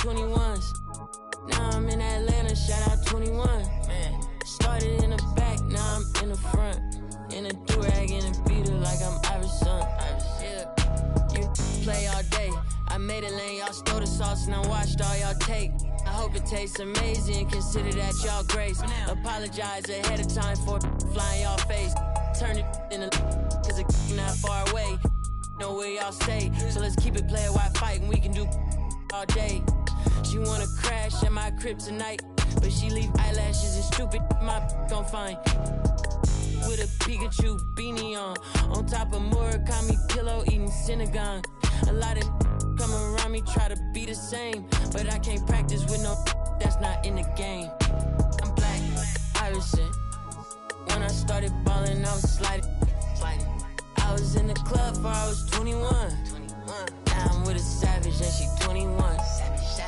21s. Now I'm in Atlanta, shout out 21. Man, started in the back, now I'm in the front. In a do-rag, in a beater like I'm Iverson. Yeah, you play all day. I made it lane, y'all stole the sauce and I watched all y'all take. I hope it tastes amazing, consider that y'all grace. Apologize ahead of time for flying y'all face. Turn it in a cause it's not far away. Know where y'all stay, so let's keep it player while fighting. We can do all day. She wanna crash at my crib tonight, but she leave eyelashes and stupid my gon' find. With a Pikachu beanie on top of Murakami pillow eating Synagogue. A lot of come around me try to be the same, but I can't practice with no that's not in the game. I'm black, Iverson. When I started balling, I was sliding. I was in the club before I was 21. Now I'm with a savage and she 21.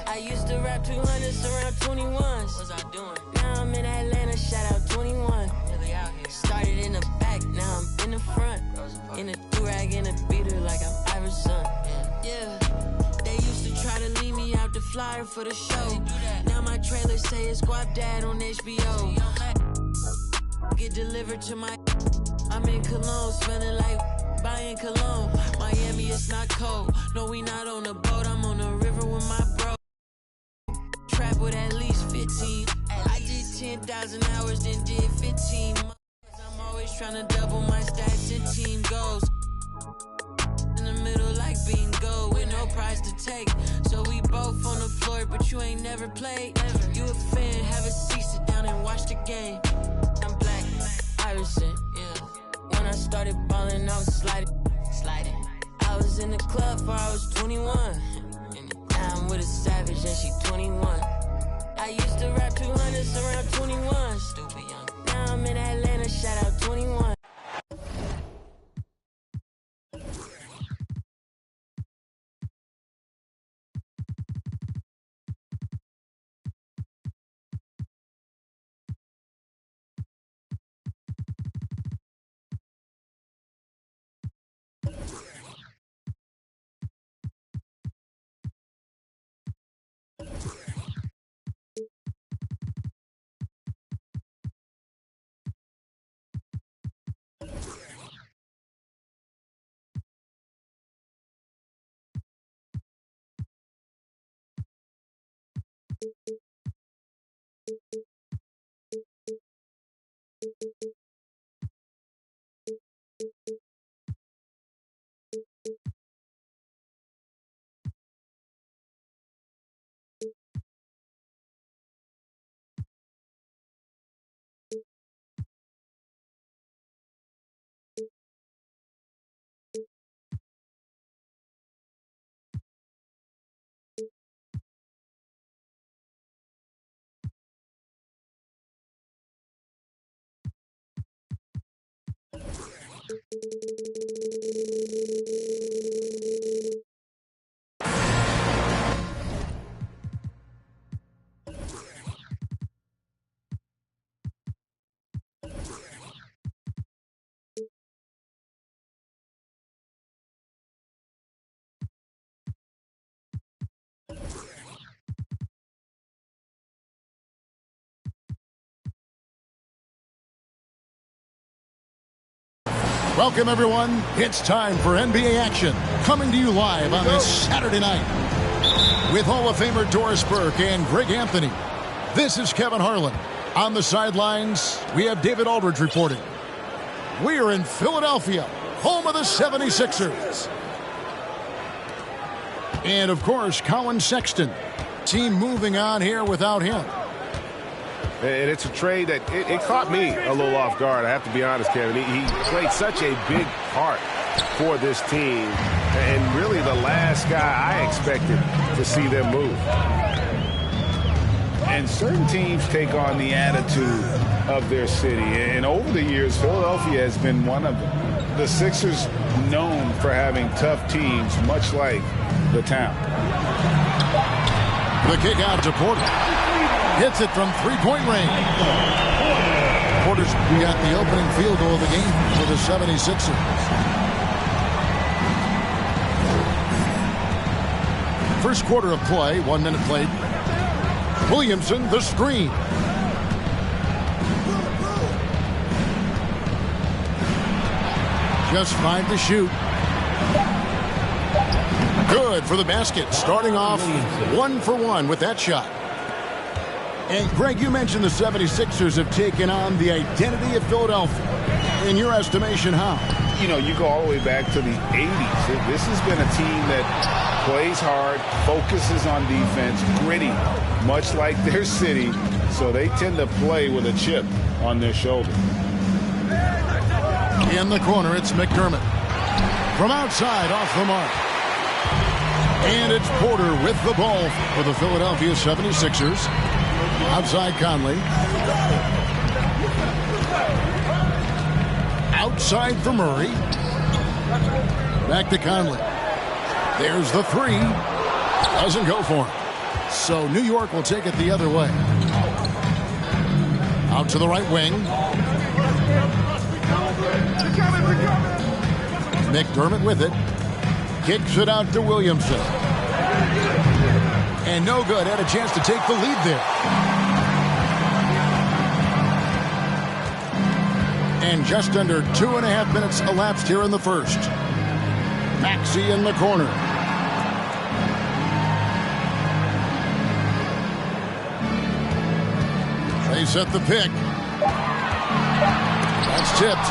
I used to rap 200s around 21s. What's I doing? Now I'm in Atlanta, shout out 21. Started in the back, now I'm in the front. In a do-rag, in a beater like I'm Iverson. Yeah, they used to try to leave me out the flyer for the show. Now my trailer say it's Guap Dad on HBO. Get delivered to my... I'm in Cologne, smelling like buying cologne. Miami, it's not cold. No, we not on a boat. I'm on the river with my bro. Trap with at least 15. I did 10,000 hours, then did 15 months. I'm always trying to double my stats and team goals. In the middle like bingo, with no prize to take. So we both on the floor, but you ain't never played. You a fan, have a seat, sit down and watch the game. I'm black, Iverson, yeah. When I started balling, I was sliding. I was in the club before I was 21. Now I'm with a savage and she 21. I used to rap 200s around 21. Stupid young. Now I'm in Atlanta, shout out 21. Welcome, everyone. It's time for NBA action. Coming to you live on this Saturday night with Hall of Famer Doris Burke and Greg Anthony. This is Kevin Harlan. On the sidelines, we have David Aldridge reporting. We are in Philadelphia, home of the 76ers. And, of course, Colin Sexton. Team moving on here without him. And it's a trade that it caught me a little off guard, I have to be honest, Kevin. He played such a big part for this team, and really the last guy I expected to see them move. And certain teams take on the attitude of their city, and over the years, Philadelphia has been one of them. The Sixers known for having tough teams, much like the town. The kick out to Porter. Hits it from three-point range. Porter's got the opening field goal of the game for the 76ers. First quarter of play, 1 minute played. Williamson, the screen. Just 5 to shoot. Good for the basket. Starting off 1 for 1 with that shot. And Greg, you mentioned the 76ers have taken on the identity of Philadelphia. In your estimation, how? You know, you go all the way back to the 80s. This has been a team that plays hard, focuses on defense, gritty, much like their city. So they tend to play with a chip on their shoulder. In the corner, it's McDermott. From outside, off the mark. And it's Porter with the ball for the Philadelphia 76ers. Outside Conley. Outside for Murray. Back to Conley. There's the three. Doesn't go for him. So New York will take it the other way. Out to the right wing. McDermott with it. Kicks it out to Williamson. And no good. Had a chance to take the lead there. And just under 2.5 minutes elapsed here in the first. Maxey in the corner. They set the pick. That's tipped.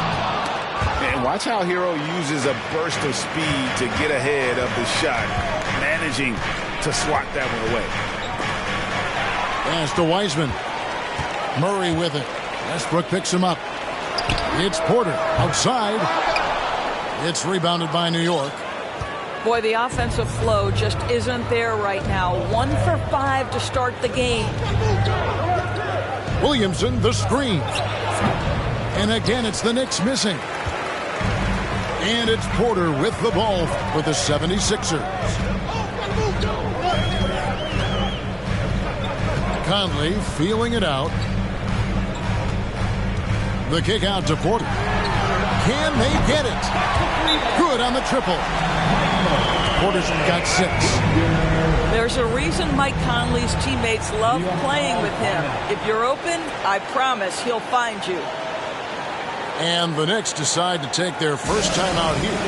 And watch how Hero uses a burst of speed to get ahead of the shot, managing to swat that one away. Pass to Wiseman. Murray with it. Westbrook picks him up. It's Porter outside. It's rebounded by New York. Boy, the offensive flow just isn't there right now. 1 for 5 to start the game. Williamson, the screen. And again, it's the Knicks missing. And it's Porter with the ball for the 76ers. Conley feeling it out. The kick out to Porter. Can they get it? Good on the triple. Porter's got 6. There's a reason Mike Conley's teammates love playing with him. If you're open, I promise he'll find you. And the Knicks decide to take their first time out here.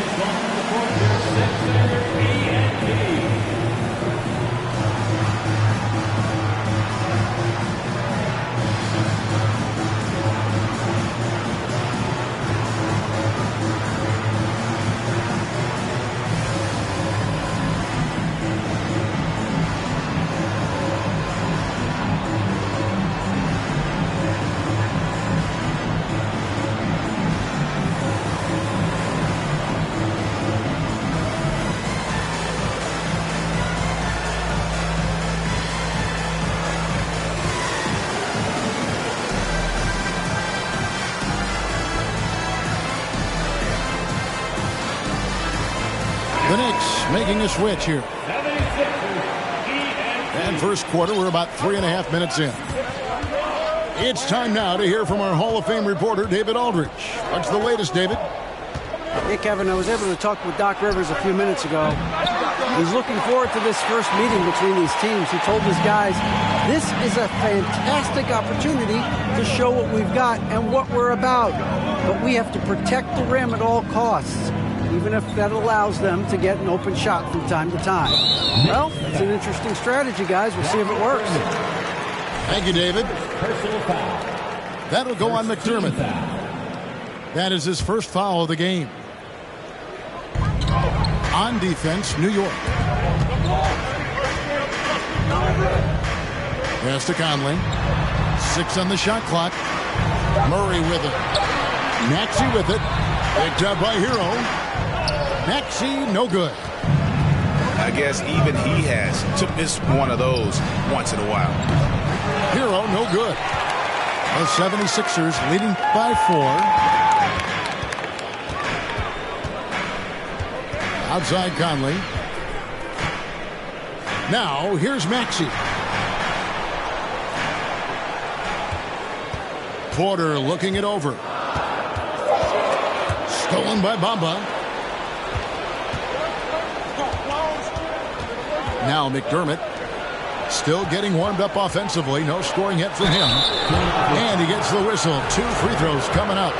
The Knicks making a switch here. And first quarter, we're about 3.5 minutes in. It's time now to hear from our Hall of Fame reporter, David Aldridge. What's the latest, David? Hey, Kevin, I was able to talk with Doc Rivers a few minutes ago. He's looking forward to this first meeting between these teams. He told his guys, this is a fantastic opportunity to show what we've got and what we're about. But we have to protect the rim at all costs, even if that allows them to get an open shot from time to time. Well, it's an interesting strategy, guys. We'll see if it works. Thank you, David. That'll go on McDermott. That is his first foul of the game. On defense, New York. Pass to Conley. 6 on the shot clock. Murray with it. Maxey with it. Picked up by Hero. Maxey, no good. I guess even he has to miss one of those once in a while. Hero, no good. The 76ers leading by 4. Outside Conley. Now, here's Maxey. Porter looking it over. Stolen by Bamba. Now McDermott still getting warmed up offensively. No scoring yet from him. And he gets the whistle. 2 free throws coming up.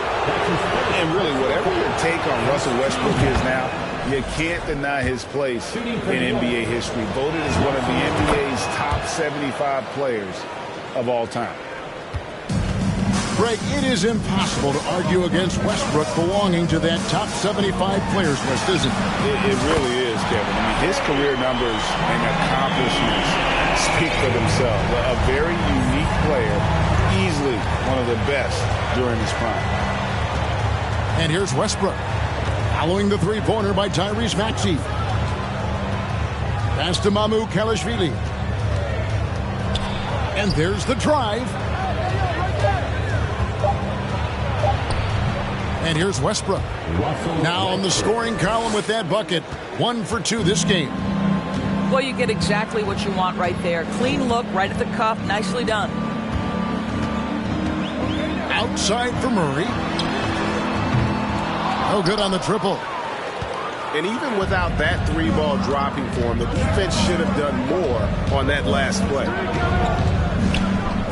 And really, whatever your take on Russell Westbrook is now, you can't deny his place in NBA history. Voted as one of the NBA's top 75 players of all time. Greg, it is impossible to argue against Westbrook belonging to that top 75 players list, isn't it? It really is, Kevin. I mean, his career numbers and accomplishments speak for themselves. A very unique player, easily one of the best during his prime. And here's Westbrook, following the three-pointer by Tyrese Maxey. Pass to Kalashvili. And there's the drive. And here's Westbrook. Now on the scoring column with that bucket. 1 for 2 this game. Well, you get exactly what you want right there. Clean look, right at the cuff. Nicely done. Outside for Murray. No good on the triple. And even without that 3-ball dropping for him, the defense should have done more on that last play.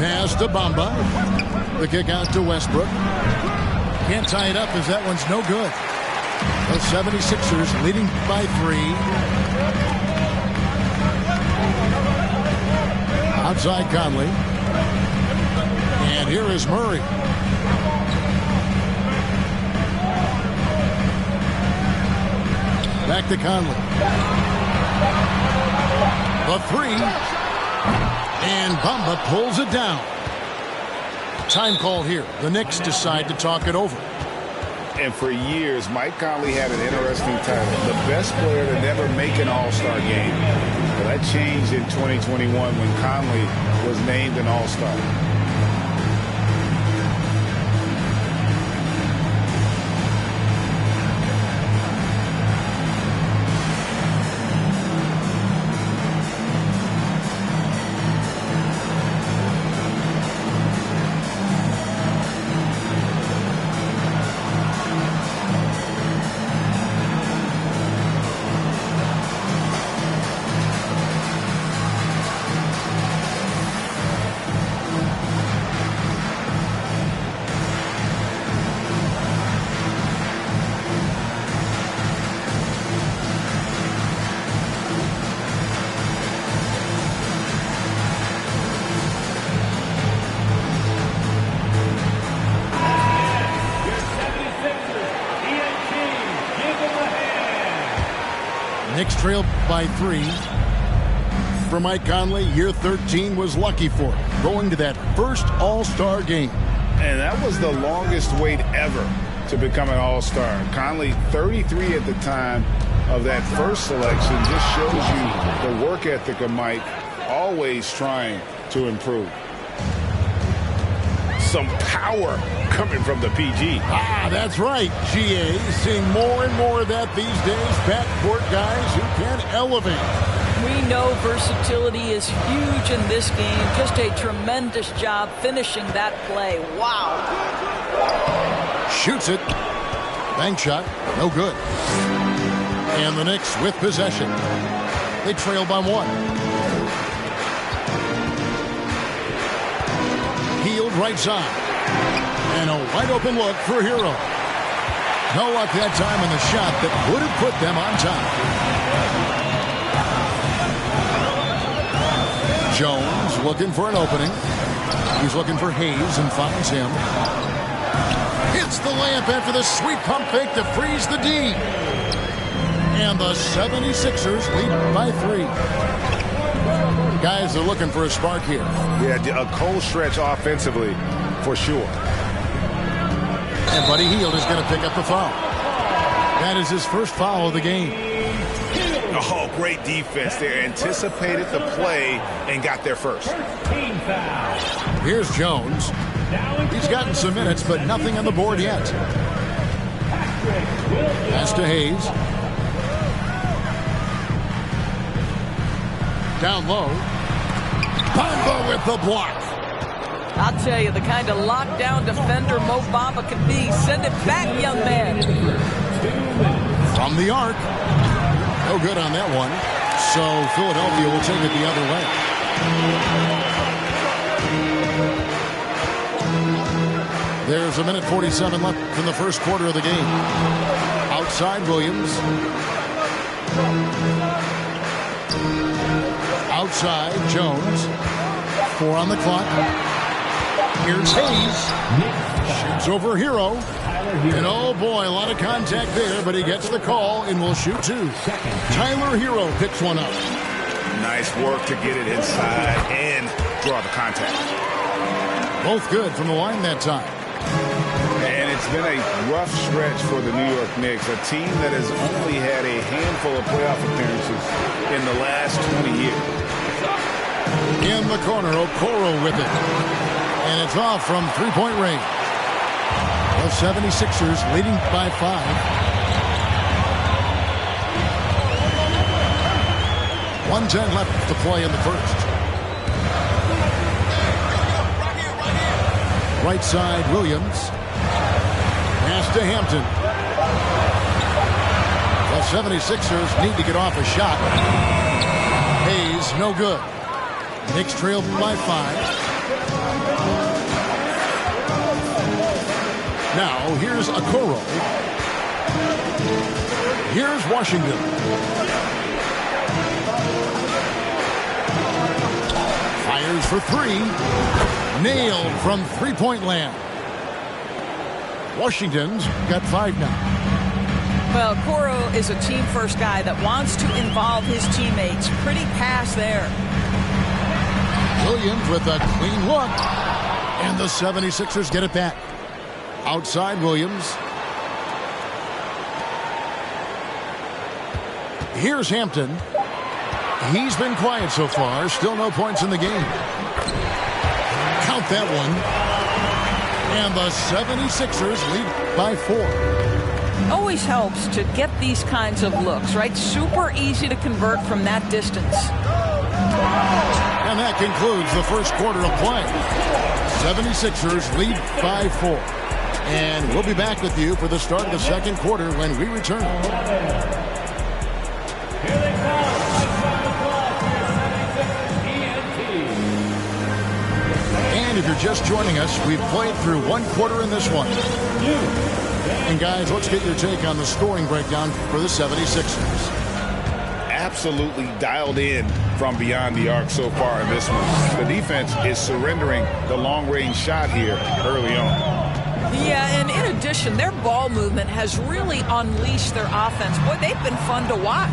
Pass to Bamba. The kick out to Westbrook. Can't tie it up as that one's no good. The 76ers leading by 3. Outside Conley. And here is Murray. Back to Conley. The 3. And Bamba pulls it down. Time call here. The Knicks decide to talk it over. And for years, Mike Conley had an interesting title. The best player to never make an All-Star game. Well, that changed in 2021 when Conley was named an All-Star. Knicks trailed by 3. For Mike Conley, year 13 was lucky for him, going to that first All-Star game. And that was the longest wait ever to become an All-Star. Conley, 33 at the time of that first selection, just shows you the work ethic of Mike, always trying to improve. Some power coming from the PG. That's right, GA. Seeing more and more of that these days. Backcourt guys who can elevate. We know versatility is huge in this game. Just a tremendous job finishing that play. Wow. Shoots it. Bank shot. No good. And the Knicks with possession. They trail by 1. Healed right side. And a wide open look for Hero. No luck that time in the shot that would have put them on top. Jones looking for an opening. He's looking for Hayes and finds him. Hits the layup after the sweet pump fake to freeze the D. And the 76ers lead by 3. Guys are looking for a spark here. Yeah, a cold stretch offensively for sure. And Buddy Hield is going to pick up the foul. That is his first foul of the game. Oh, great defense there. Anticipated the play and got there first. Here's Jones. He's gotten some minutes, but nothing on the board yet. Pass to Hayes. Down low. Bamba with the block. I'll tell you, the kind of lockdown defender Mo Bamba can be. Send it back, young man. From the arc. No good on that one. So Philadelphia will take it the other way. There's 1:47 left in the first quarter of the game. Outside Williams. Outside Jones. 4 on the clock. Here's Hayes. Shoots over Hero. And oh boy, a lot of contact there, but he gets the call and will shoot 2. Tyler Hero picks one up. Nice work to get it inside and draw the contact. Both good from the line that time. And it's been a rough stretch for the New York Knicks, a team that has only had a handful of playoff appearances in the last 20 years. In the corner, Okoro with it. And it's off from three-point range. The 76ers leading by 5. 1:10 left to play in the first. Right side, Williams. Pass to Hampton. The 76ers need to get off a shot. Hayes, no good. Knicks trailed by 5. Now, here's Okoro. Here's Washington. Fires for 3. Nailed from three-point land. Washington's got 5 now. Well, Okoro is a team-first guy that wants to involve his teammates. Pretty pass there. Williams with a clean look. And the 76ers get it back. Outside Williams. Here's Hampton. He's been quiet so far. Still no points in the game. Count that one. And the 76ers lead by 4. Always helps to get these kinds of looks, right? Super easy to convert from that distance. And that concludes the first quarter of play. 76ers lead by 4. And we'll be back with you for the start of the second quarter when we return. And if you're just joining us, we've played through 1 quarter in this one. And guys, let's get your take on the scoring breakdown for the 76ers. Absolutely dialed in from beyond the arc so far in this one. The defense is surrendering the long-range shot here early on. Yeah, and in addition, their ball movement has really unleashed their offense. Boy, they've been fun to watch.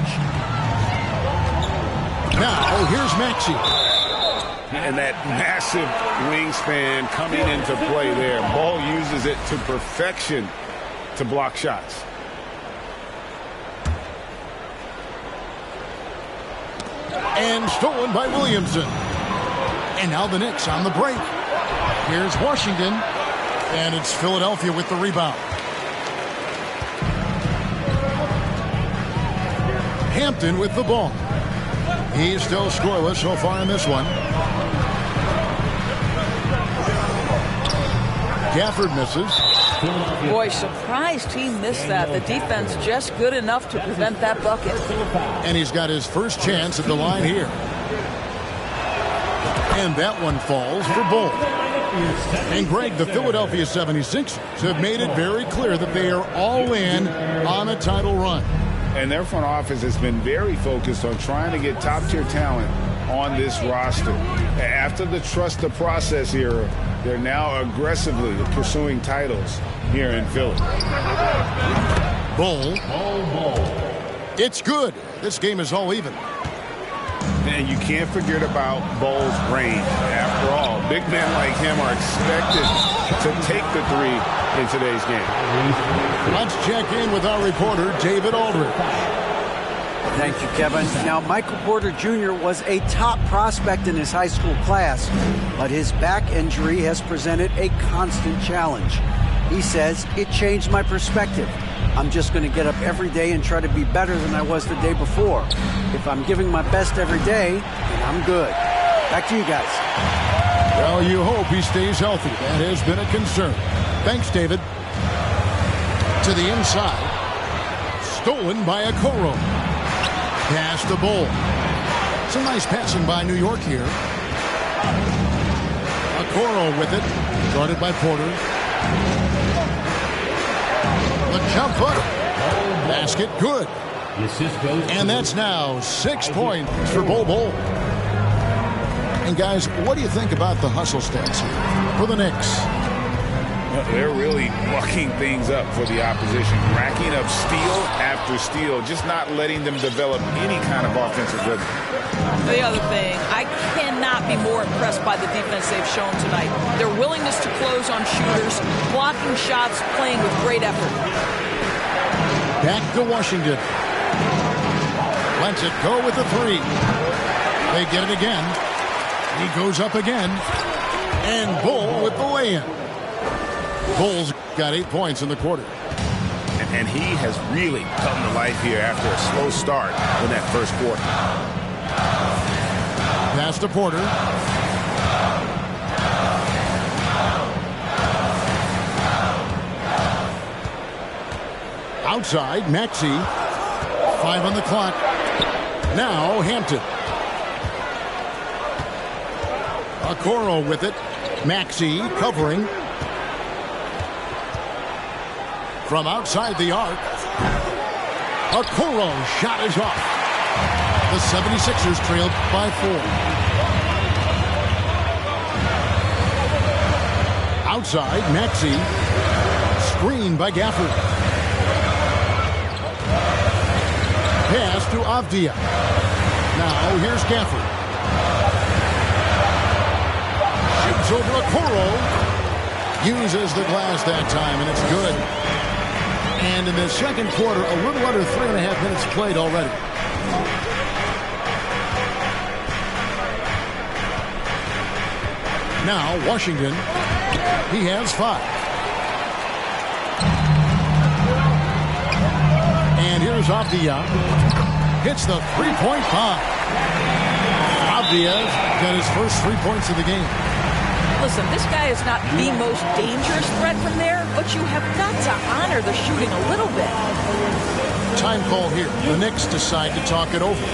Now, here's Maxey. And that massive wingspan coming into play there. Ball uses it to perfection to block shots. And stolen by Williamson. And now the Knicks on the break. Here's Washington. And it's Philadelphia with the rebound. Hampton with the ball. He's still scoreless so far in this one. Gafford misses. Boy, surprised he missed that. The defense just good enough to prevent that bucket. And he's got his first chance at the line here. And that one falls for Bull. And Greg, the Philadelphia 76ers have made it very clear that they are all in on a title run. And their front office has been very focused on trying to get top-tier talent on this roster. After the trust the process era, they're now aggressively pursuing titles here in Philly. Bull. It's good. This game is all even. And you can't forget about Bull's range. After all, big men like him are expected to take the 3 in today's game. Let's check in with our reporter, David Aldridge. Thank you, Kevin. Now, Michael Porter Jr. was a top prospect in his high school class, but his back injury has presented a constant challenge. He says, it changed my perspective. I'm just going to get up every day and try to be better than I was the day before. If I'm giving my best every day, then I'm good. Back to you guys. Well, you hope he stays healthy. That has been a concern. Thanks, David. To the inside. Stolen by Okoro. Pass the Bull. Some nice passing by New York here. Okoro with it. Guarded by Porter. The jump hook. Basket good. And that's now 6 points for Bol. And guys, what do you think about the hustle stats here for the Knicks? They're really mucking things up for the opposition, racking up steal after steal, just not letting them develop any kind of offensive rhythm. The other thing, I cannot be more impressed by the defense they've shown tonight. Their willingness to close on shooters, blocking shots, playing with great effort. Back to Washington. Lets it go with the three. They get it again. He goes up again. And Bull with the lay-in. Bull's got 8 points in the quarter. And he has really come to life here after a slow start in that first quarter. Pass to Porter. Outside, Maxey. 5 on the clock. Now Hampton. Okoro with it. Maxey covering. From outside the arc. Okoro shot is off. The 76ers trailed by 4. Outside, Maxey. Screen by Gafford. Pass to Avdia. Now here's Gafford. Shoots over Okoro. Uses the glass that time, and it's good. And in the second quarter, a little under 3.5 minutes played already. Now, Washington, he has 5. And here's Avdia. Hits the three-point bomb. Avdia got his first 3 points of the game. Listen, this guy is not the most dangerous threat from there, but you have got to honor the shooting a little bit. Time call here. The Knicks decide to talk it over.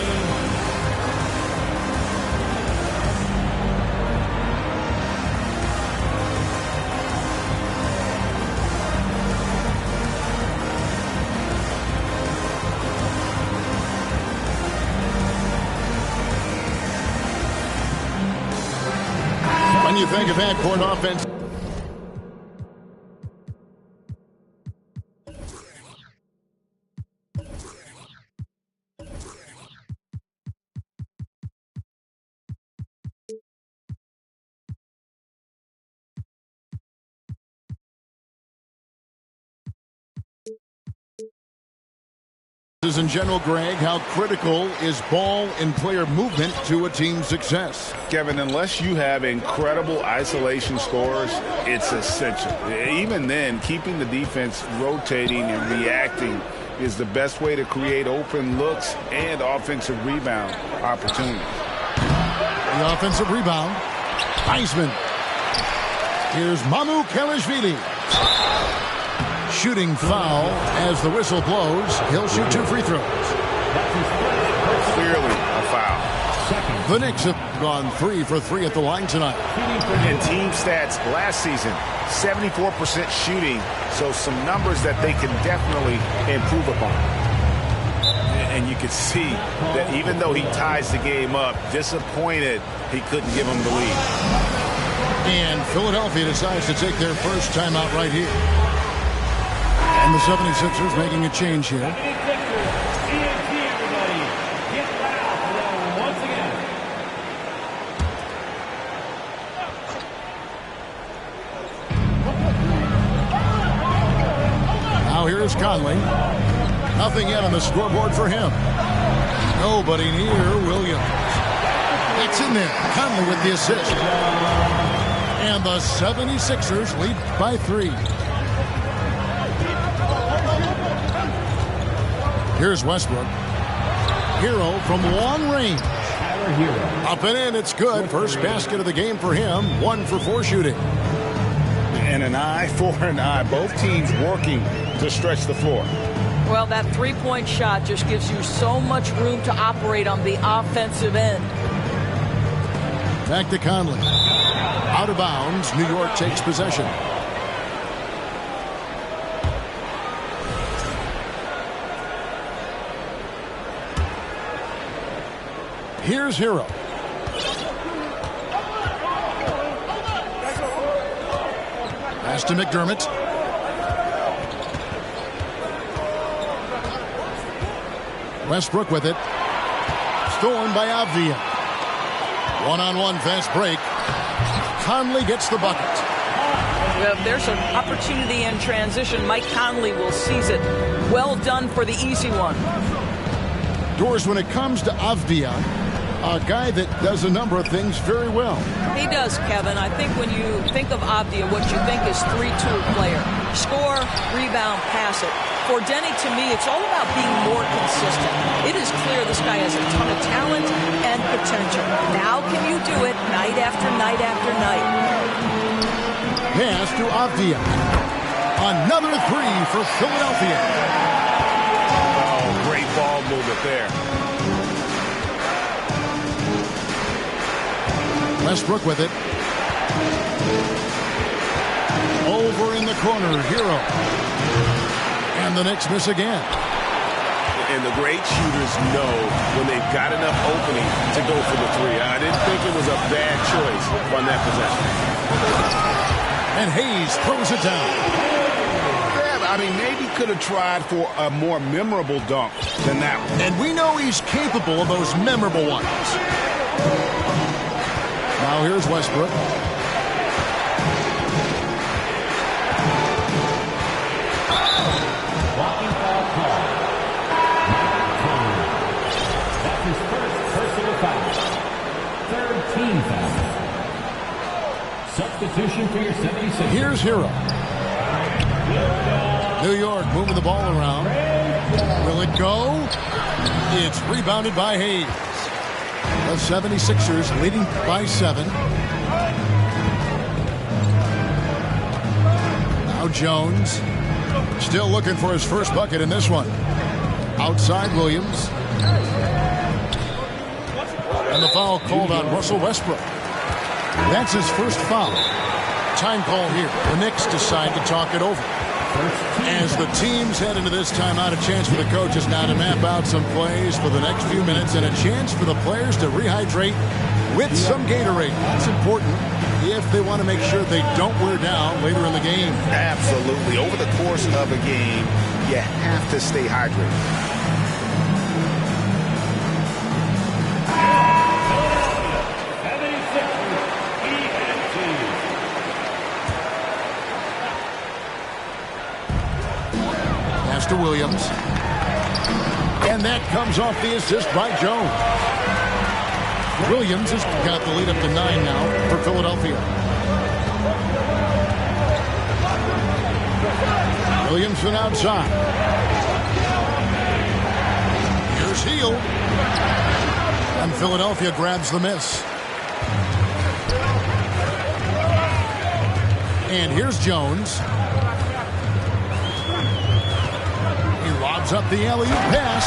When you think of half-court offense, in general, Greg, how critical is ball and player movement to a team's success? Kevin, unless you have incredible isolation scores, it's essential. Even then, keeping the defense rotating and reacting is the best way to create open looks and offensive rebound opportunities. The offensive rebound. Heisman. Here's Mamukelashvili. Shooting foul as the whistle blows. He'll shoot 2 free throws. Clearly a foul. The Knicks have gone 3 for 3 at the line tonight. And team stats last season, 74% shooting, so some numbers that they can definitely improve upon. And you can see that even though he ties the game up, disappointed he couldn't give him the lead. And Philadelphia decides to take their first timeout right here. And the 76ers making a change here. Now here's Conley. Nothing yet on the scoreboard for him. Nobody near Williams. It's in there. Conley with the assist. And the 76ers lead by 3. Here's Westbrook. Hero from long range. Up and in, it's good. First basket of the game for him. 1 for 4 shooting. And an eye for an eye. Both teams working to stretch the floor. Well, that three-point shot just gives you so much room to operate on the offensive end. Back to Conley. Out of bounds. New York takes possession. Here's Hero. Pass to McDermott. Westbrook with it. Stolen by Avdia. One-on-one fast break. Conley gets the bucket. Well, if there's an opportunity in transition, Mike Conley will seize it. Well done for the easy one. Doors, when it comes to Avdia, a guy that does a number of things very well. He does, Kevin. I think when you think of Avdia, what you think is 3-tool player. Score, rebound, pass it. For Denny, to me, it's all about being more consistent. It is clear this guy has a ton of talent and potential. Now can you do it night after night after night? Pass to Avdia. Another three for Philadelphia. Oh, great ball movement there. Westbrook with it. Over in the corner, Hero. And the Knicks miss again. And the great shooters know when they've got enough opening to go for the three. I didn't think it was a bad choice on that possession. And Hayes throws it down. Yeah, I mean, maybe could have tried for a more memorable dunk than that one. And we know he's capable of those memorable ones. Now here's Westbrook. Blocking foul call. That's his first personal foul. Third team foul. Substitution for your 76ers. Here's Hero. New York moving the ball around. Will it go? It's rebounded by Hayes. The 76ers leading by 7. Now Jones. Still looking for his first bucket in this one. Outside Williams. And the foul called on Russell Westbrook. That's his first foul. Time call here. The Knicks decide to talk it over. As the teams head into this timeout, a chance for the coaches now to map out some plays for the next few minutes and a chance for the players to rehydrate with some Gatorade. That's important if they want to make sure they don't wear down later in the game. Absolutely. Over the course of a game, you have to stay hydrated. To Williams. And that comes off the assist by Jones. Williams has got the lead up to 9 now for Philadelphia. Williams from outside. Here's Hield. And Philadelphia grabs the miss. And here's Jones. Lobs up the alley-oop pass.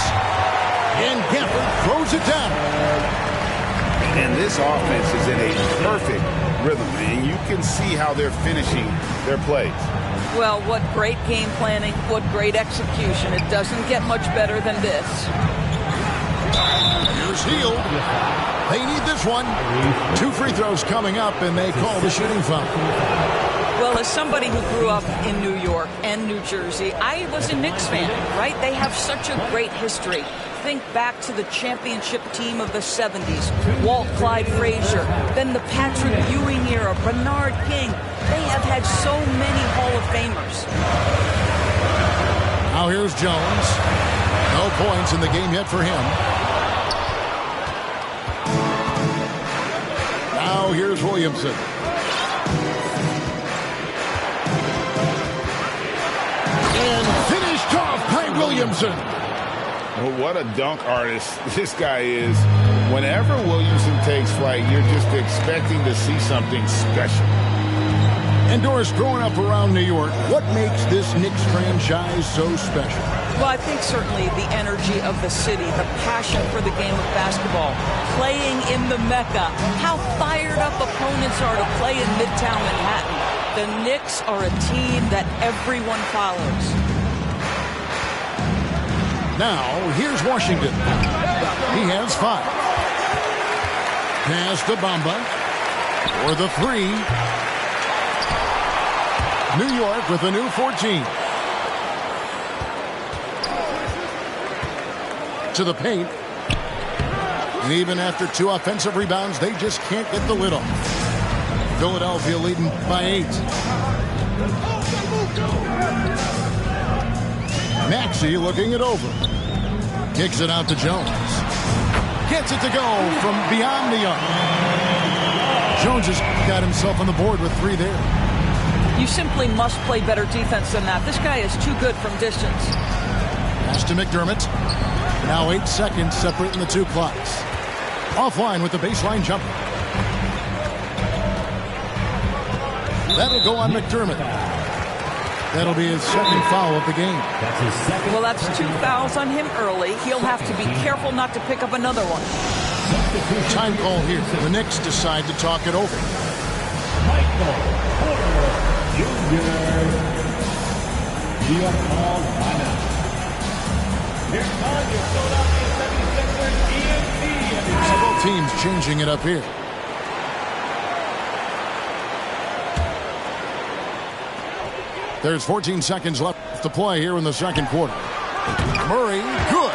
And Gafford throws it down. And this offense is in a perfect rhythm, and you can see how they're finishing their plays. Well, what great game planning, what great execution. It doesn't get much better than this. Here's Hield. They need this one. 2 free throws coming up, and they call the shooting foul. Well, as somebody who grew up in New York and New Jersey, I was a Knicks fan, right? They have such a great history. Think back to the championship team of the 70s. Walt Clyde Frazier, then the Patrick Ewing era, Bernard King. They have had so many Hall of Famers. Now here's Jones. No points in the game yet for him. Now here's Williamson. And finished off by Williamson. Well, what a dunk artist this guy is. Whenever Williamson takes flight, you're just expecting to see something special. And Doris, growing up around New York, what makes this Knicks franchise so special? Well, I think certainly the energy of the city, the passion for the game of basketball, playing in the Mecca, how fired up opponents are to play in Midtown Manhattan. The Knicks are a team that everyone follows. Now, here's Washington. He has 5. Pass to Bamba for the 3. New York with a new 14. To the paint. And even after 2 offensive rebounds, they just can't get the lid off. Philadelphia leading by 8. Maxey looking it over. Kicks it out to Jones. Gets it to go from beyond the arc. Jones has got himself on the board with 3 there. You simply must play better defense than that. This guy is too good from distance. Pass to McDermott. Now 8 seconds separating the 2 clocks. Offline with the baseline jumper. That'll go on McDermott. That'll be his 2nd foul of the game. That's his second. Well, that's 2 fouls on him early. He'll have to be careful not to pick up another one. Time call here. The Knicks decide to talk it over. Michael Porter Jr. You are called timeout. Here's on your Philadelphia 76ers ENT. Several teams changing it up here. There's 14 seconds left to play here in the 2nd quarter. Murray, good.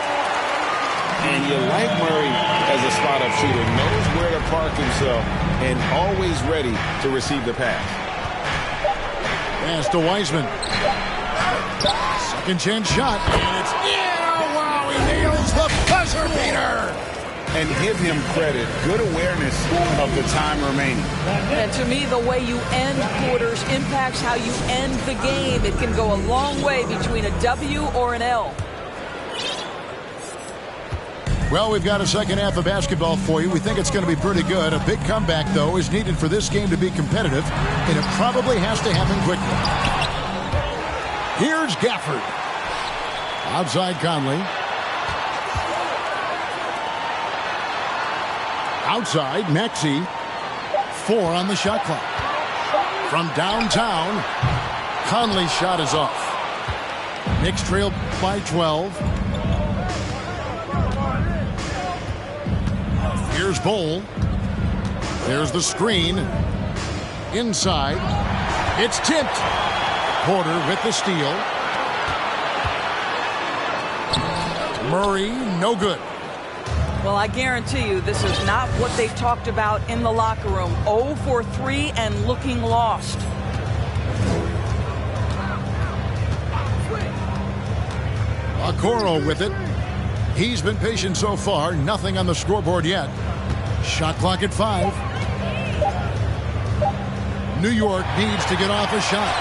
And you like Murray as a spot-up shooter. Knows where to park himself and always ready to receive the pass. Pass to Wiseman. 2nd chance shot. And it's wow, he nails the buzzer beater. And give him credit. Good awareness of the time remaining. And to me, the way you end quarters impacts how you end the game. It can go a long way between a W or an L. Well, we've got a 2nd half of basketball for you. We think it's going to be pretty good. A big comeback, though, is needed for this game to be competitive, and it probably has to happen quickly. Here's Gafford. Outside Conley. Outside, Maxey. 4 on the shot clock. From downtown, Conley's shot is off. Knicks trail by 12. Here's Bol. There's the screen. Inside. It's tipped. Porter with the steal. Murray, no good. Well, I guarantee you this is not what they talked about in the locker room. 0 for 3 and looking lost. Okoro with it. He's been patient so far. Nothing on the scoreboard yet. Shot clock at 5. New York needs to get off a shot.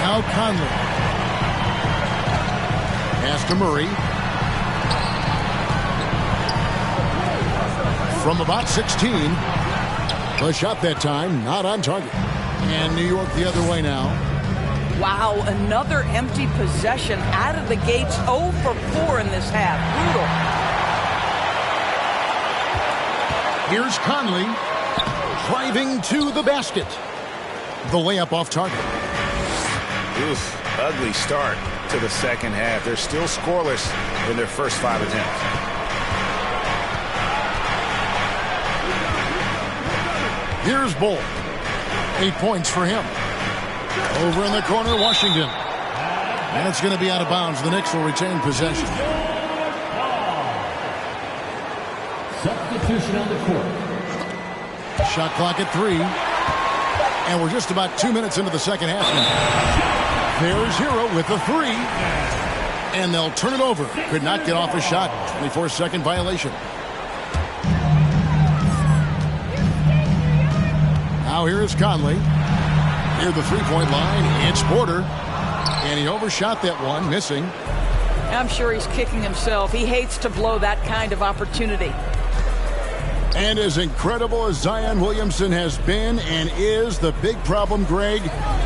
Now Conley. Pass to Murray. From about 16. The shot that time, not on target. And New York the other way now. Wow, another empty possession out of the gates. 0 for 4 in this half. Brutal. Here's Conley driving to the basket. The layup off target. Oof, ugly start to the 2nd half. They're still scoreless in their first 5 attempts. Here's Bol. 8 points for him. Over in the corner, Washington. And it's going to be out of bounds. The Knicks will retain possession. Substitution on the court. Shot clock at 3. And we're just about 2 minutes into the 2nd half now. There's Hero with the 3. And they'll turn it over. Could not get off a shot. 24-second violation. Now here is Conley. Near the 3-point line, it's Porter. And he overshot that one, missing. I'm sure he's kicking himself. He hates to blow that kind of opportunity. And as incredible as Zion Williamson has been and is, the big problem, Greg,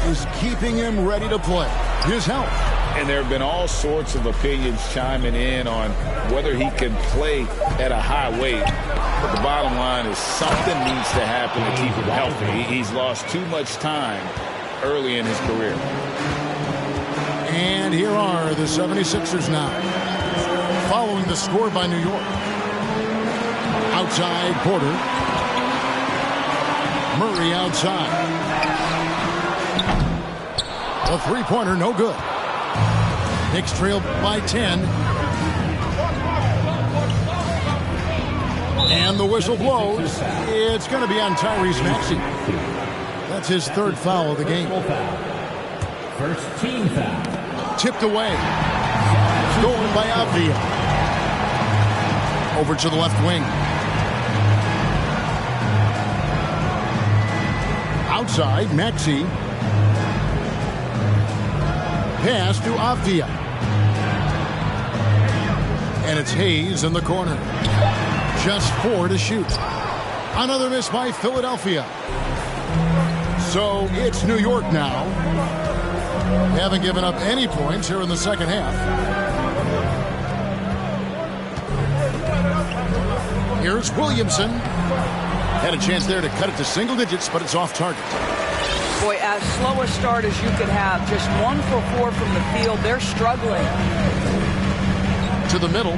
is keeping him ready to play. His health. And there have been all sorts of opinions chiming in on whether he can play at a high weight. But the bottom line is something needs to happen to keep him healthy. He's lost too much time early in his career. And here are the 76ers now, following the score by New York. Outside, Porter. Murray outside. A three-pointer, no good. Knicks trail by 10. And the whistle blows. It's going to be on Tyrese Maxey. That's his third foul of the game. First team foul. Tipped away. Stolen by Avdia. Over to the left wing. Outside, Maxey. Pass to Avdia. And it's Hayes in the corner. Just 4 to shoot. Another miss by Philadelphia. So it's New York now. They haven't given up any points here in the second half. Here's Williamson. Had a chance there to cut it to single digits, but it's off target. Boy, as slow a start as you could have. Just 1 for 4 from the field. They're struggling. To the middle.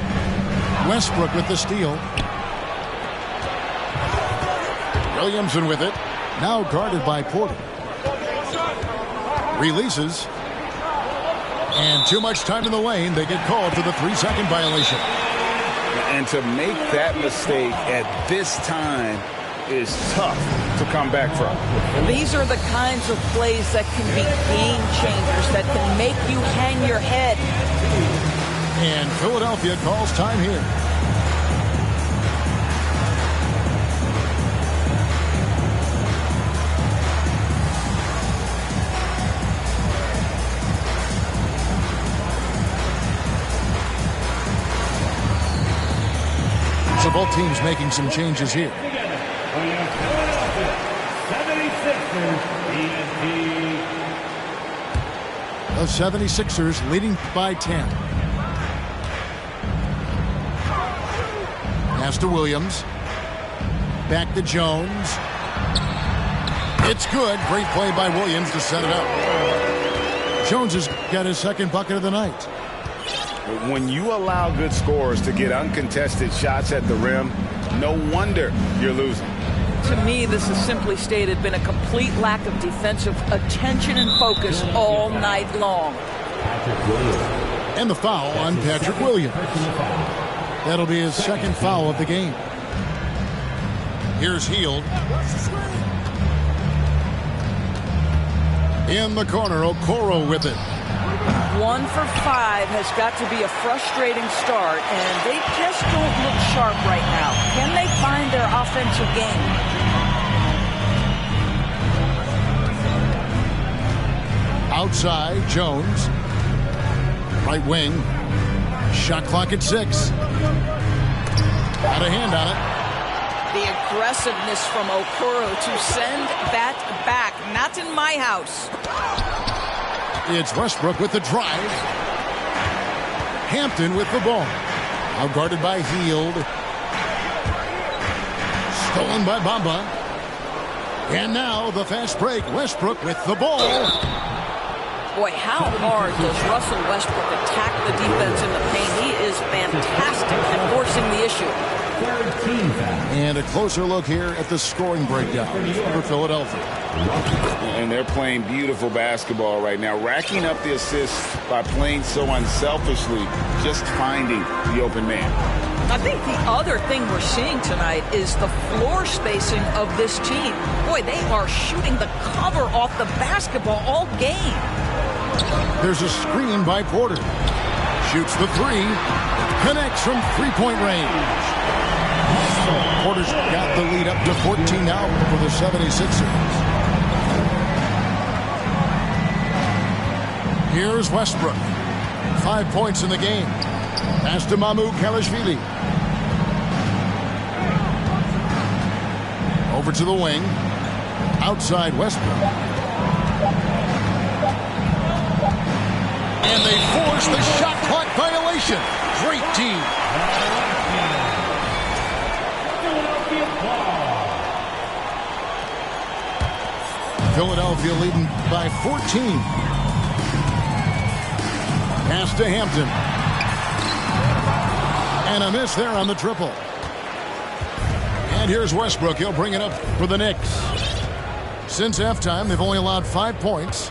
Westbrook with the steal. Williamson with it. Now guarded by Porter. Releases. And too much time in the lane. They get called for the 3-second violation. And to make that mistake at this time is tough to come back from. These are the kinds of plays that can be game changers, that can make you hang your head. And Philadelphia calls time here. So both teams making some changes here. The 76ers leading by 10. Pass to Williams. Back to Jones. It's good. Great play by Williams to set it up. Jones has got his second bucket of the night. When you allow good scorers to get uncontested shots at the rim, no wonder you're losing. To me, this is simply stated been a complete lack of defensive attention and focus all night long. And the foul on Patrick Williams. That'll be his second foul of the game. Here's Hield. In the corner, Okoro with it. 1 for 5 has got to be a frustrating start, and they just don't look sharp right now. Can they find their offensive game? Outside, Jones. Right wing. Shot clock at 6. Got a hand on it. The aggressiveness from Okoro to send that back. Not in my house. It's Westbrook with the drive. Hampton with the ball. Now guarded by Hield. Stolen by Bamba. And now the fast break. Westbrook with the ball. Boy, how hard does Russell Westbrook attack the defense in the paint? He is fantastic at forcing the issue. And a closer look here at the scoring breakdown for Philadelphia. And they're playing beautiful basketball right now, racking up the assists by playing so unselfishly, just finding the open man. I think the other thing we're seeing tonight is the floor spacing of this team. Boy, they are shooting the cover off the basketball all game. There's a screen by Porter. Shoots the 3. Connects from three-point range. Porter's got the lead up to 14 now for the 76ers. Here's Westbrook. 5 points in the game. Pass to Mamu Kalashvili. Over to the wing. Outside Westbrook. And they force the shot clock violation. Great team. Philadelphia leading by 14. Pass to Hampton. And a miss there on the triple. And here's Westbrook. He'll bring it up for the Knicks. Since halftime, they've only allowed 5 points.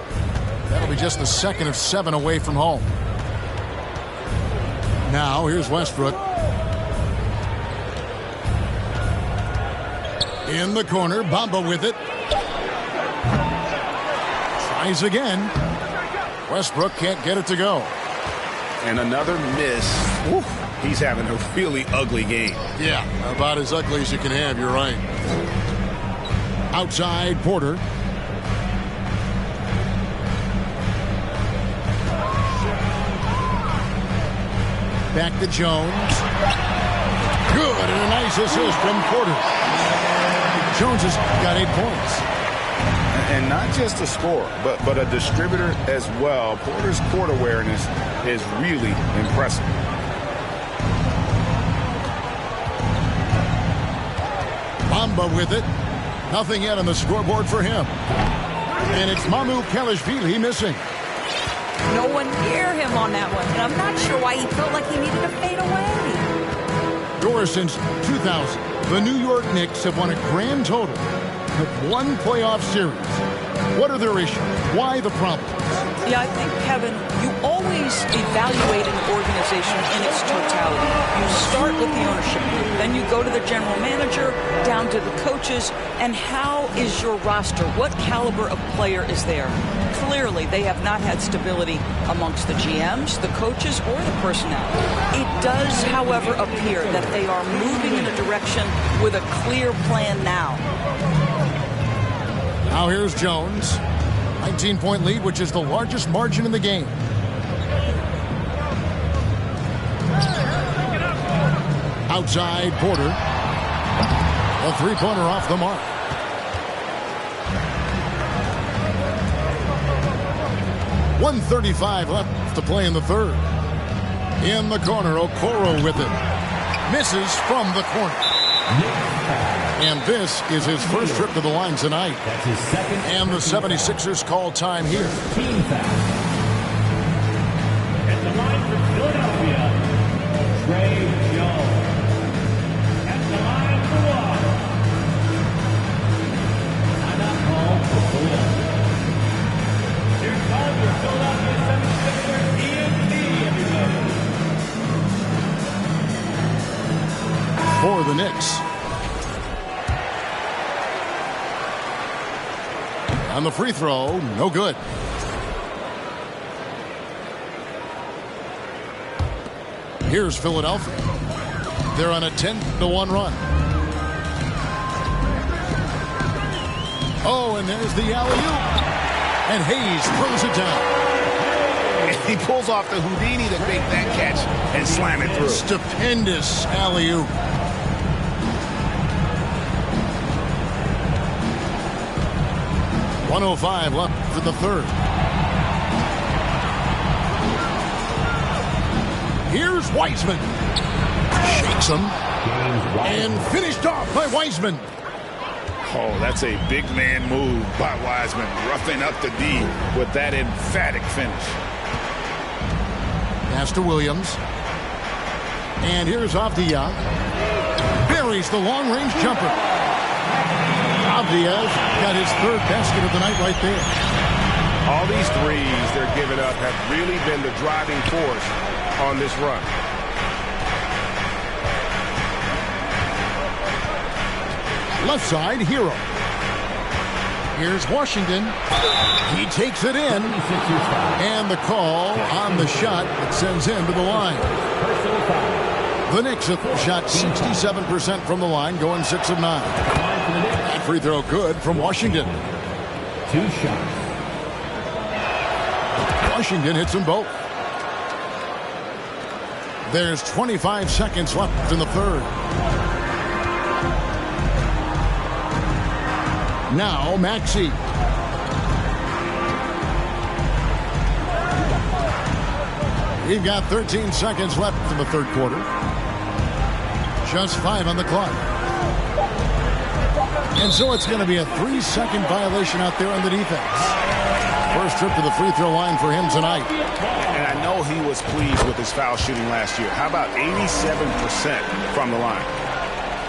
That'll be just the second of 7 away from home. Now, here's Westbrook. In the corner, Bamba with it. Tries again. Westbrook can't get it to go. And another miss. Woo. He's having a really ugly game. Yeah, about as ugly as you can have, you're right. Outside, Porter. Back to Jones. Good, and a nice assist from Porter. Jones has got 8 points. And not just a scorer, but a distributor as well. Porter's court awareness is really impressive. Bamba with it. Nothing yet on the scoreboard for him. And it's MAMBA2K missing. No one near him on that one. And I'm not sure why he felt like he needed to fade away. Doris, since 2000, the New York Knicks have won a grand total of 1 playoff series. What are their issues? Why the problems? Yeah, I think, Kevin, you always evaluate an organization in its totality. You start with the ownership group, then you go to the general manager, down to the coaches, and how is your roster? What caliber of player is there? Clearly, they have not had stability amongst the GMs, the coaches, or the personnel. It does, however, appear that they are moving in a direction with a clear plan now. Now here's Jones. 19-point lead, which is the largest margin in the game. Outside, Porter. A three-pointer off the mark. .135 left to play in the third. In the corner, Okoro with it. Misses from the corner. And this is his first trip to the line tonight. That's his second. And the 76ers call time here. Team foul. At the line for Philadelphia, Trey Jones. At the line for one. Timeout call for Philadelphia. Here's call for Philadelphia 76ers EMT, everybody. For the Knicks. On the free throw, no good. Here's Philadelphia. They're on a 10-1 run. Oh, and there's the alley-oop. And Hayes throws it down. He pulls off the Houdini to make that catch and slam it through. Stupendous alley-oop. .105 left for the third. Here's Wiseman. Shakes him. And finished off by Wiseman. Oh, that's a big man move by Wiseman, roughing up the D with that emphatic finish. Pass to Williams. And here's Avdia. Buries the long-range jumper. Avdia's got his third basket of the night right there. All these threes they're giving up have really been the driving force on this run. Left side, Hero. Here's Washington. He takes it in. And the call on the shot that sends him to the line. The Knicks have shot 67% from the line, going 6 of 9. That free throw good from Washington. 2 shots. Washington hits them both. There's 25 seconds left in the third. Now Maxey. We've got 13 seconds left in the third quarter. Just 5 on the clock. And so it's going to be a 3-second violation out there on the defense. First trip to the free throw line for him tonight. And I know he was pleased with his foul shooting last year. How about 87% from the line?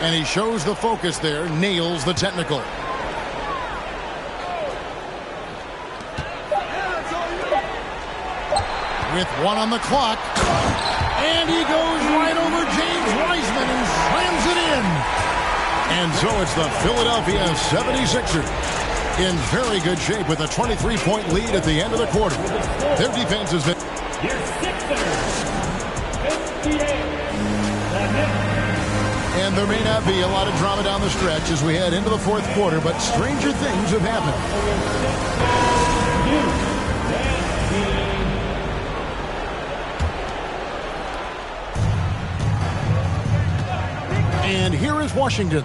And he shows the focus there, nails the technical. With 1 on the clock. And he goes right over James Wiseman and slams it in. And so it's the Philadelphia 76ers in very good shape with a 23-point lead at the end of the quarter. Their defense has been... Your Sixers, 58. And there may not be a lot of drama down the stretch as we head into the fourth quarter, but stranger things have happened. And here is Washington.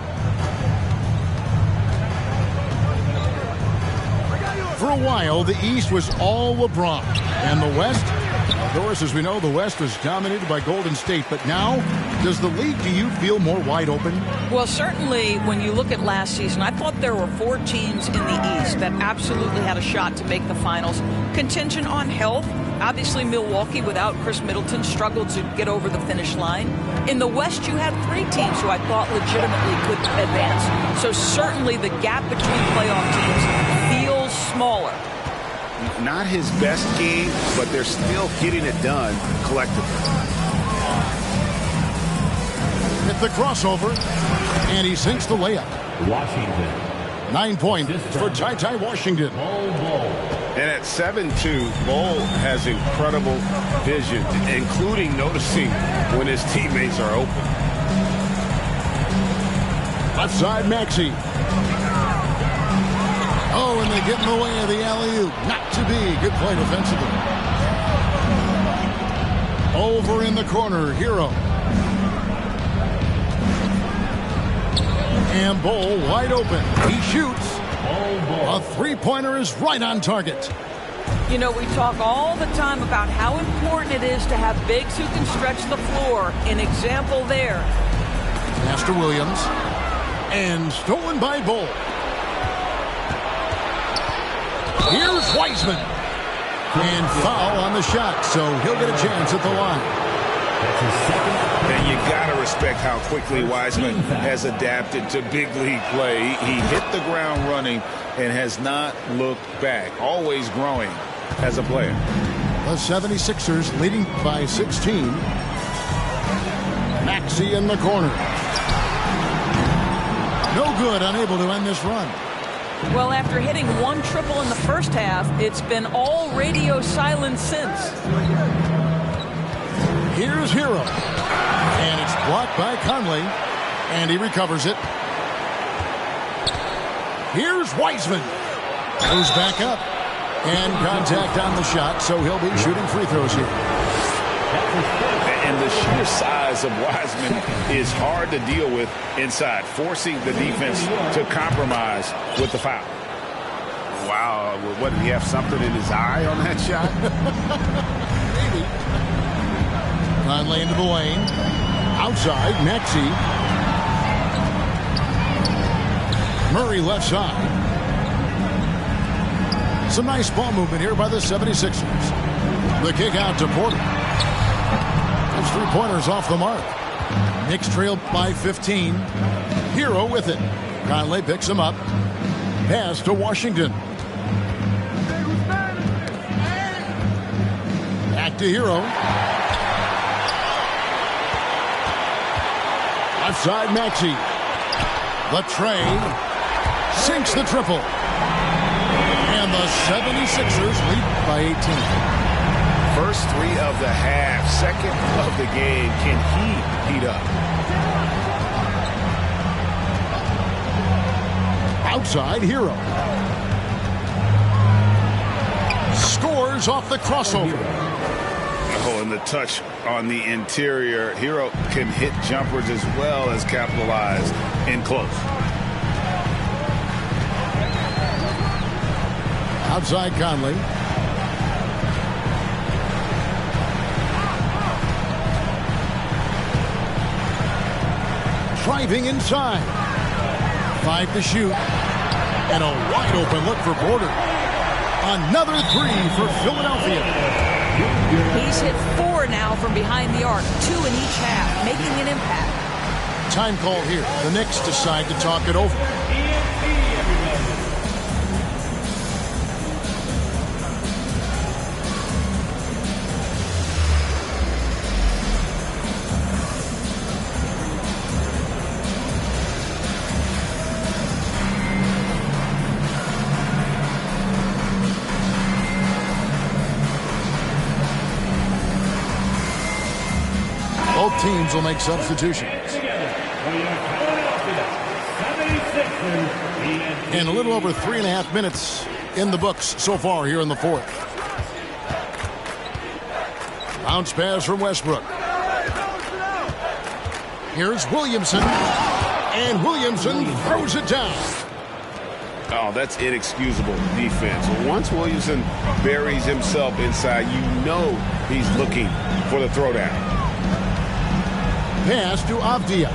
For a while, the East was all LeBron. And the West, of course, as we know, the West was dominated by Golden State. But now, does the league, do you feel more wide open? Well, certainly when you look at last season, I thought there were 4 teams in the East that absolutely had a shot to make the finals. Contingent on health. Obviously, Milwaukee, without Chris Middleton, struggled to get over the finish line. In the West, you had 3 teams who I thought legitimately could advance. So certainly the gap between playoff teams feels smaller. Not his best game, but they're still getting it done collectively. Hit the crossover, and he sinks the layup. Washington. 9 points for Ty Washington. And at 7'2", Bol has incredible vision, including noticing when his teammates are open. Left side, Maxey. Oh, and they get in the way of the alley-oop. Not to be. Good play defensively. Over in the corner, Hero. And Bol wide open. He shoots. A three-pointer is right on target. You know, we talk all the time about how important it is to have bigs who can stretch the floor. An example there. Master Williams. And stolen by Bol. Here's Wiseman. And foul on the shot, so he'll get a chance at the line. That's his second. And you got to respect how quickly Wiseman has adapted to big league play. He hit the ground running and has not looked back. Always growing as a player. The 76ers leading by 16. Maxey in the corner. No good, unable to end this run. Well, after hitting 1 triple in the first half, it's been all radio silence since. Here's Hero. And it's blocked by Conley. And he recovers it. Here's Wiseman. Goes back up. And contact on the shot, so he'll be shooting free throws here. And the sheer size of Wiseman is hard to deal with inside, forcing the defense to compromise with the foul. Wow, what, did he have something in his eye on that shot? Maybe. Conley into the lane. Outside, Maxey. Murray left side. Some nice ball movement here by the 76ers. The kick out to Porter. Those three-pointers off the mark. Knicks trailed by 15. Hero with it. Conley picks him up. Pass to Washington. Back to Hero. Left side, Maxey. The tray. Sinks the triple. And the 76ers lead by 18. First 3 of the half, second of the game. Can he heat up? Outside, Hero. Scores off the crossover. Oh, and the touch on the interior. Hero can hit jumpers as well as capitalize in close. Outside Conley. Driving inside. 5 to shoot. And a wide open look for Porter. Another 3 for Philadelphia. He's hit 4 now from behind the arc, 2 in each half, making an impact. Time call here. The Knicks decide to talk it over. Both teams will make substitutions. And a little over 3.5 minutes in the books so far here in the fourth. Bounce pass from Westbrook. Here's Williamson. And Williamson throws it down. Oh, that's inexcusable defense. Once Williamson buries himself inside, you know he's looking for the throwdown. Pass to Avdia.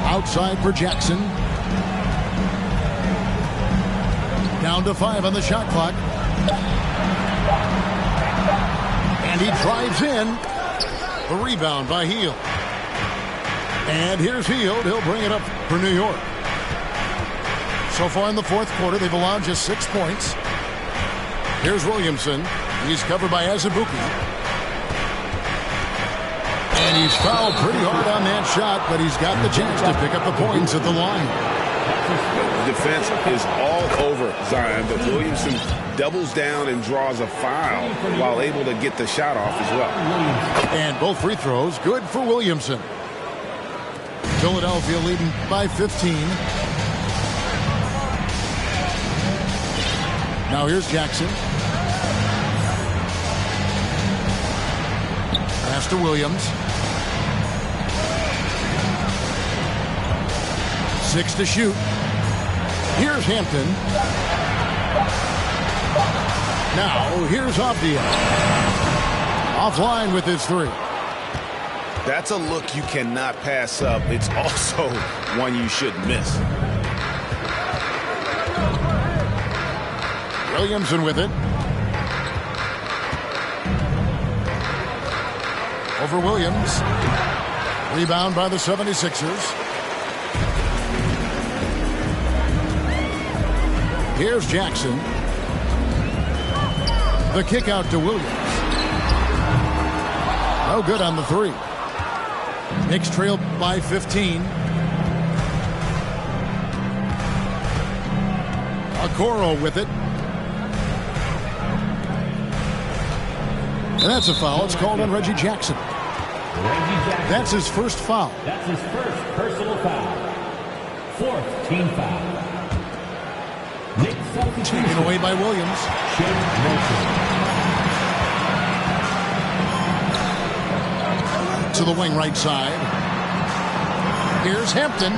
Outside for Jackson. Down to 5 on the shot clock. And he drives in. The rebound by Hield. And here's Hield. He'll bring it up for New York. So far in the fourth quarter, they've allowed just 6 points. Here's Williamson. He's covered by Azubuike. And he's fouled pretty hard on that shot, but he's got the chance to pick up the points at the line. The defense is all over Zion, but Williamson doubles down and draws a foul while able to get the shot off as well. And both free throws good for Williamson. Philadelphia leading by 15. Now here's Jackson. Pass to Williams. 6 to shoot. Here's Hampton. Now here's Avdia. Offline with his 3. That's a look you cannot pass up. It's also one you shouldn't miss. Williamson with it. Over Williams. Rebound by the 76ers. Here's Jackson. The kick out to Williams. No good on the 3. Knicks trail by 15. Okoro with it. And that's a foul. It's called on Reggie Jackson. That's his first foul. That's his first personal foul. 4th team foul. Taken away by Williams. To the wing right side. Here's Hampton.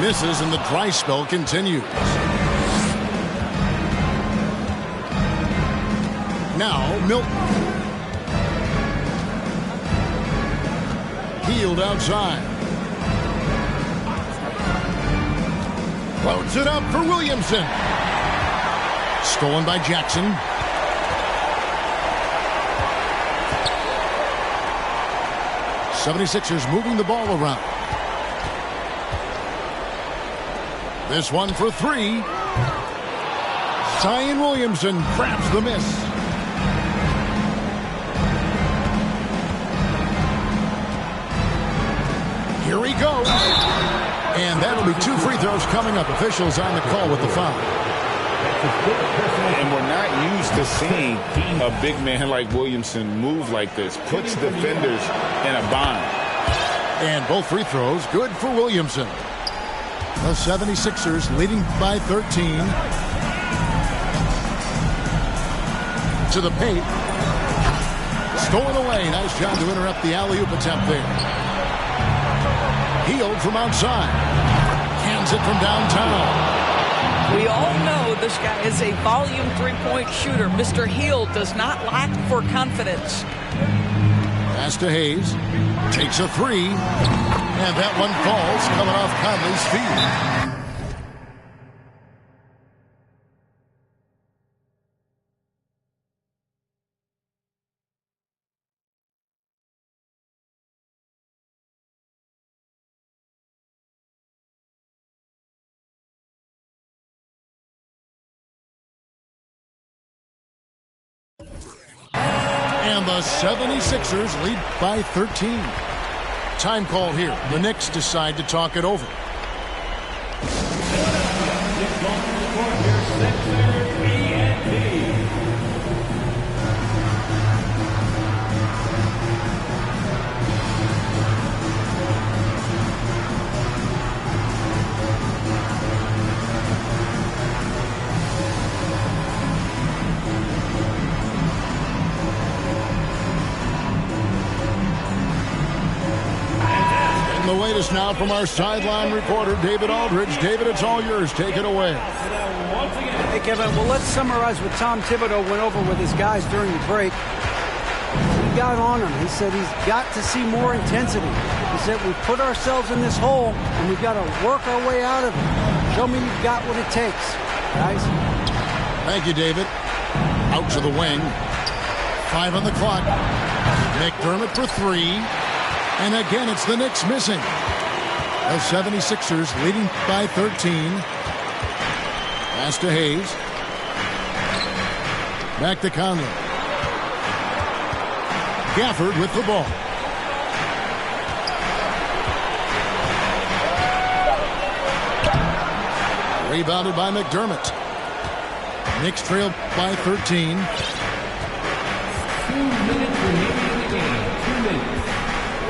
Misses and the dry spell continues. Now Milton. Hield outside. Floats it up for Williamson. Stolen by Jackson. '76ers moving the ball around. This one for 3. Zion Williamson grabs the miss. Here he goes. And that'll be 2 free throws coming up. Officials on the call with the foul. And we're not used to seeing a big man like Williamson move like this. Puts defenders in a bind. And both free throws good for Williamson. The 76ers leading by 13. To the paint. Stolen away. Nice job to interrupt the alley-oop attempt there. Hield from outside. Hands it from downtown. We all know this guy is a volume three-point shooter. Mr. Hill does not lack for confidence. Pass to Hayes. Takes a three. And that one falls, coming off Conley's feet. And the 76ers lead by 13. Time call here. The Knicks decide to talk it over. The wait is now from our sideline reporter, David Aldridge. David, it's all yours. Take it away. Hey, Kevin, well, let's summarize what Tom Thibodeau went over with his guys during the break. He got on him. He said he's got to see more intensity. He said we put ourselves in this hole, and we've got to work our way out of it. Show me you've got what it takes, guys. Thank you, David. Out to the wing. 5 on the clock. McDermott for 3. And again, it's the Knicks missing. The 76ers leading by 13. Pass to Hayes. Back to Conley. Gafford with the ball. Rebounded by McDermott. Knicks trail by 13. 2 minutes remaining in the game. 2 minutes.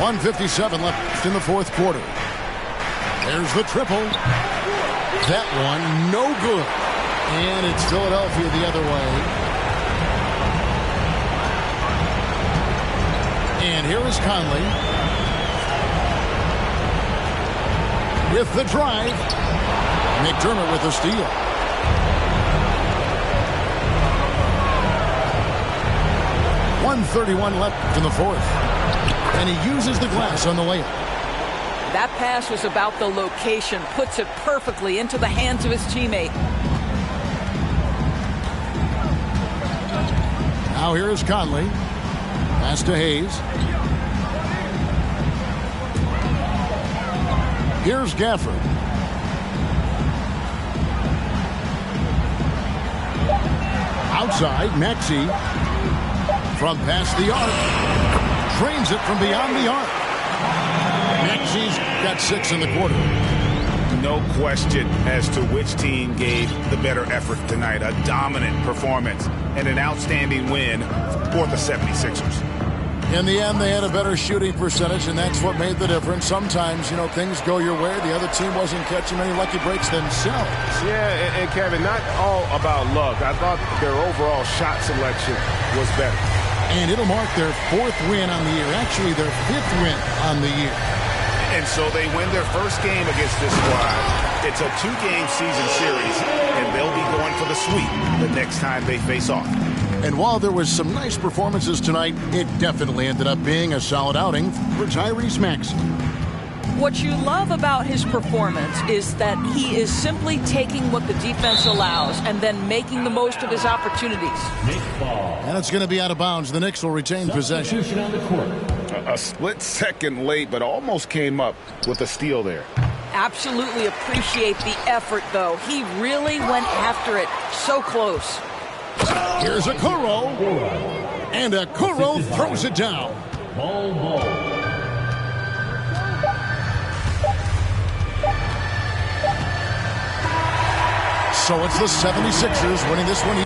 1:57 left in the fourth quarter. There's the triple. That one, no good. And it's Philadelphia the other way. And here is Conley. With the drive. McDermott with the steal. .131 left in the fourth. And he uses the glass on the layup. That pass was about the location, puts it perfectly into the hands of his teammate. Now here is Conley. Pass to Hayes. Here's Gafford. Outside, Maxey. From past the arc. Trains it from beyond the arc. Maxey's got 6 in the quarter. No question as to which team gave the better effort tonight. A dominant performance and an outstanding win for the 76ers. In the end, they had a better shooting percentage, and that's what made the difference. Sometimes, you know, things go your way. The other team wasn't catching many lucky breaks themselves. Yeah, and Kevin, not all about luck. I thought their overall shot selection was better. And it'll mark their 4th win on the year. Actually, their 5th win on the year. And so they win their first game against this squad. It's a 2-game season series, and they'll be going for the sweep the next time they face off. And while there was some nice performances tonight, it definitely ended up being a solid outing for Tyrese Maxey. What you love about his performance is that he is simply taking what the defense allows and then making the most of his opportunities. And it's going to be out of bounds. The Knicks will retain possession. On the court. A split second late, but almost came up with a steal there. Absolutely appreciate the effort, though. He really went after it. So close. Here's Okoro. And Okoro throws it down. Ball. So it's the 76ers winning this one.